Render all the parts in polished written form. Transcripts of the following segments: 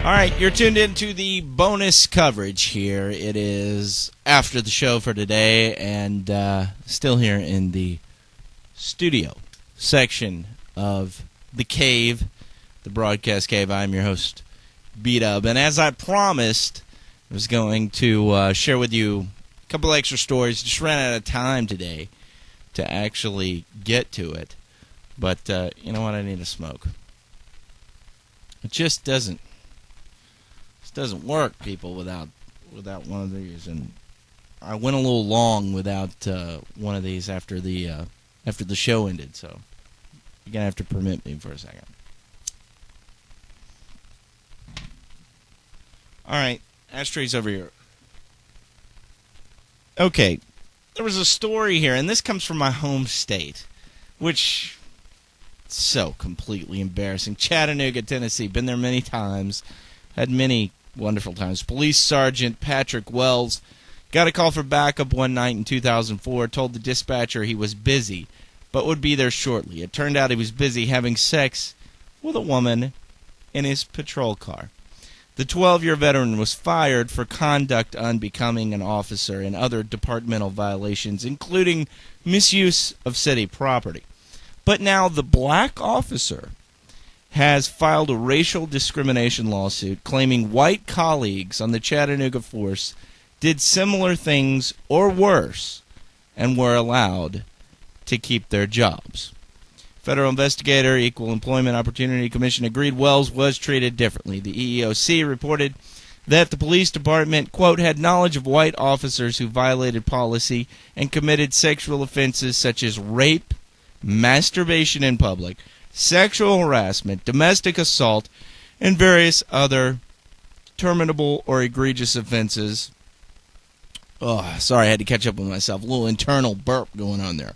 All right, you're tuned into the bonus coverage here. It is after the show for today, and still here in the studio section of the cave, the broadcast cave. I'm your host, B-Dub, and as I promised, I was going to share with you a couple extra stories. Just ran out of time today to actually get to it, but you know what? I need a smoke. It just doesn't work, people, without one of these. And I went a little long without one of these after the show ended, so you're gonna have to permit me for a second. All right, ashtrays over here. Okay, there was a story here, and this comes from my home state, which is so completely embarrassing. Chattanooga, Tennessee. Been there many times. Had many wonderful times. Police Sergeant Patrick Wells got a call for backup one night in 2004, told the dispatcher he was busy, but would be there shortly. It turned out he was busy having sex with a woman in his patrol car. The 12-year veteran was fired for conduct unbecoming an officer and other departmental violations, including misuse of city property. But now the black officer has filed a racial discrimination lawsuit claiming white colleagues on the Chattanooga force did similar things or worse and were allowed to keep their jobs. Federal investigator, Equal Employment Opportunity Commission agreed Wells was treated differently. The EEOC reported that the police department, quote, had knowledge of white officers who violated policy and committed sexual offenses such as rape, masturbation in public, sexual harassment, domestic assault, and various other terminable or egregious offenses. Oh, sorry, I had to catch up with myself. A little internal burp going on there.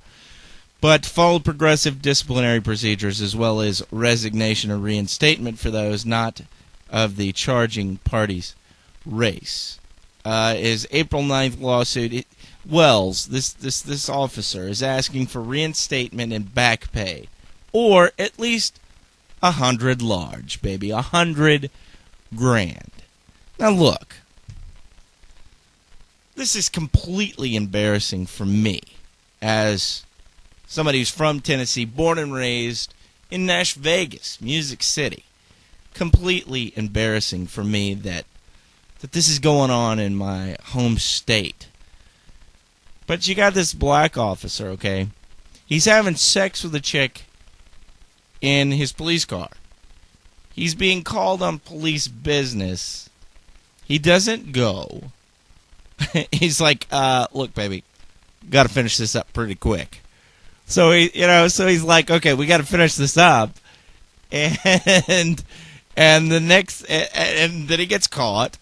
But followed progressive disciplinary procedures as well as resignation or reinstatement for those not of the charging party's race. His April 9th lawsuit, Wells, this officer, is asking for reinstatement and back pay. Or at least 100 large, baby. 100 grand. Now look, this is completely embarrassing for me as somebody who's from Tennessee, born and raised in Nash Vegas, Music City. Completely embarrassing for me that this is going on in my home state. But you got this black officer, okay? He's having sex with a chick in his police car. He's being called on police business. He doesn't go. He's like, look, baby, got to finish this up pretty quick. So he's like, okay, we got to finish this up, and then he gets caught,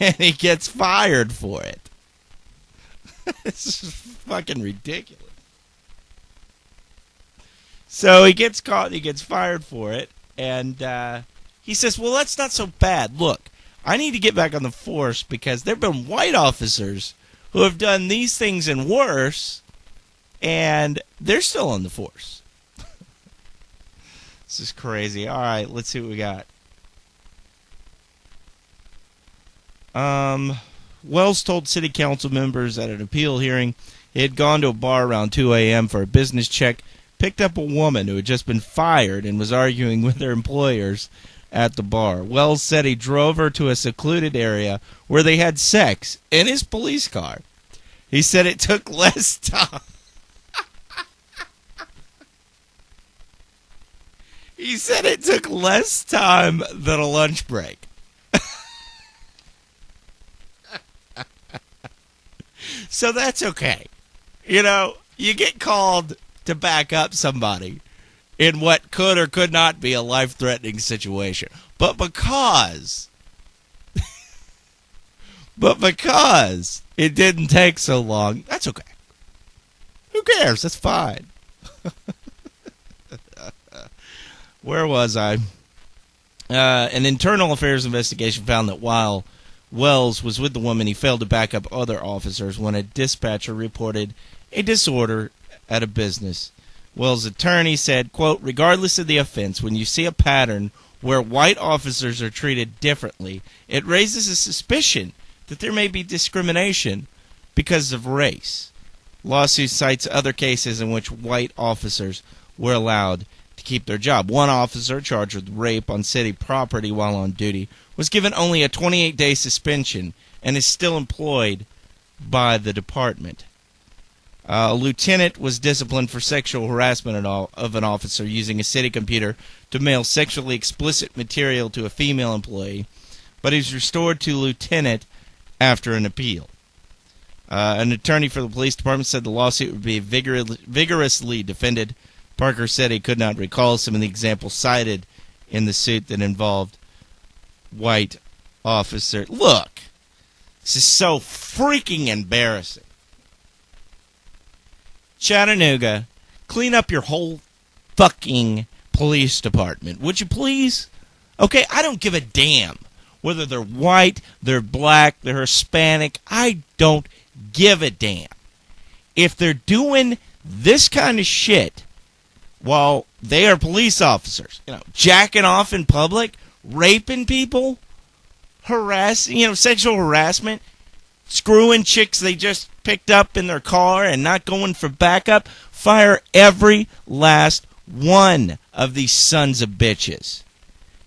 and he gets fired for it. This is fucking ridiculous. So he gets caught, and he gets fired for it, and he says, well, that's not so bad. Look, I need to get back on the force because there have been white officers who have done these things and worse, and they're still on the force. This is crazy. All right, let's see what we got. Wells told city council members at an appeal hearing he had gone to a bar around 2 a.m. for a business check, picked up a woman who had just been fired and was arguing with her employers at the bar. Wells said he drove her to a secluded area where they had sex in his police car. He said it took less time. He said it took less time than a lunch break. So that's okay. You know, you get called to back up somebody in what could or could not be a life-threatening situation. But because it didn't take so long, that's okay. Who cares? That's fine. Where was I? An internal affairs investigation found that while Wells was with the woman, he failed to back up other officers when a dispatcher reported a disorder at a business. Wells' attorney said, quote, regardless of the offense, when you see a pattern where white officers are treated differently, it raises a suspicion that there may be discrimination because of race. Lawsuit cites other cases in which white officers were allowed to keep their job. One officer charged with rape on city property while on duty was given only a 28-day suspension and is still employed by the department. A lieutenant was disciplined for sexual harassment of an officer using a city computer to mail sexually explicit material to a female employee, but he was restored to lieutenant after an appeal. An attorney for the police department said the lawsuit would be vigorously defended. Parker said he could not recall some of the examples cited in the suit that involved white officers. Look, this is so freaking embarrassing. Chattanooga, clean up your whole fucking police department, would you please? Okay, I don't give a damn whether they're white, they're black, they're Hispanic. I don't give a damn. If they're doing this kind of shit while they are police officers, jacking off in public, raping people, harassing, sexual harassment, screwing chicks they just picked up in their car and not going for backup, fire every last one of these sons of bitches.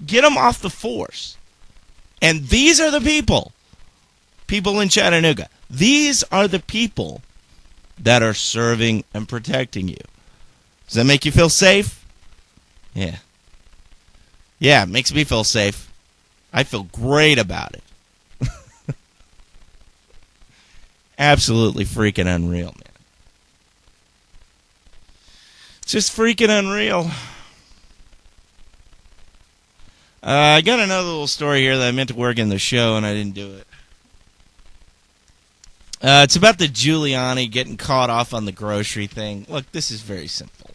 Get them off the force. And these are the people in Chattanooga. These are the people that are serving and protecting you. Does that make you feel safe? Yeah. Yeah, it makes me feel safe. I feel great about it. Absolutely freaking unreal, man. It's just freaking unreal. I got another little story here that I meant to work in the show and I didn't do it. It's about the Giuliani getting caught off on the grocery thing. Look, this is very simple.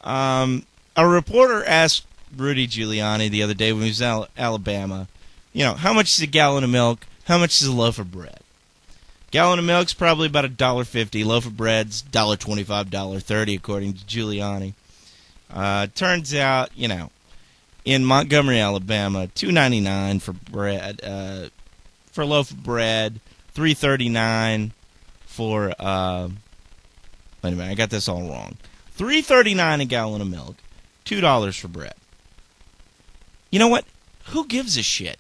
A reporter asked Rudy Giuliani the other day when he was in Alabama, how much is a gallon of milk? How much is a loaf of bread? Gallon of milk's probably about $1.50. Loaf of bread's $1.25, $1.30, according to Giuliani. Turns out, in Montgomery, Alabama, $2.99 for bread, for a loaf of bread, $3.39 for. Wait a minute, I got this all wrong. $3.39 a gallon of milk, $2 for bread. You know what? Who gives a shit?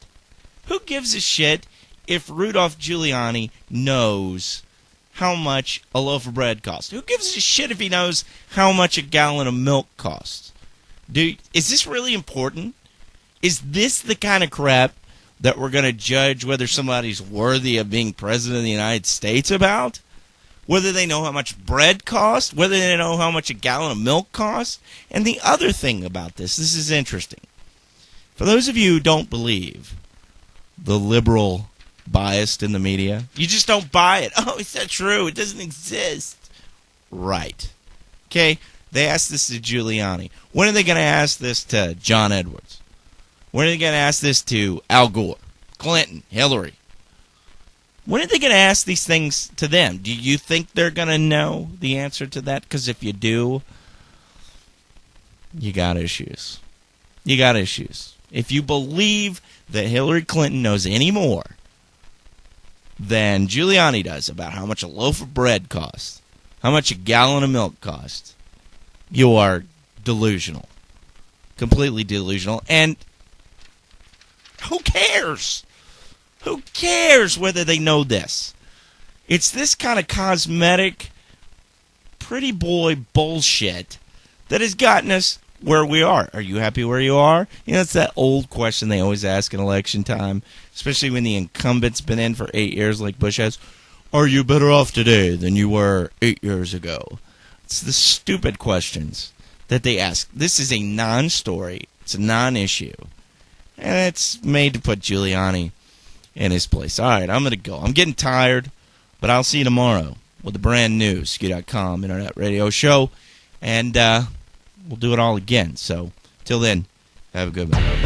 Who gives a shit if Rudolph Giuliani knows how much a loaf of bread costs? Who gives a shit if he knows how much a gallon of milk costs? Is this really important? Is this the kind of crap that we're going to judge whether somebody's worthy of being president of the United States about? Whether they know how much bread costs? Whether they know how much a gallon of milk costs? And the other thing about this is interesting. For those of you who don't believe the liberal biased in the media, you just don't buy it. Oh, it's not true. It doesn't exist. Right. Okay? They asked this to Giuliani. When are they going to ask this to John Edwards? When are they going to ask this to Al Gore, Clinton, Hillary? When are they going to ask these things to them? Do you think they're going to know the answer to that? Because if you do, you got issues. You got issues. If you believe that Hillary Clinton knows any more than Giuliani does about how much a loaf of bread costs, how much a gallon of milk costs, you are delusional. Completely delusional. And who cares? Who cares whether they know this? It's this kind of cosmetic, pretty boy bullshit that has gotten us where we are. Are you happy where you are? It's that old question they always ask in election time, especially when the incumbent's been in for 8 years like Bush has. Are you better off today than you were 8 years ago? It's the stupid questions that they ask. This is a non-story. It's a non-issue. And it's made to put Giuliani in his place. All right, I'm going to go. I'm getting tired, but I'll see you tomorrow with the brand new Skew.com internet radio show. And we'll do it all again. So, till then, have a good one.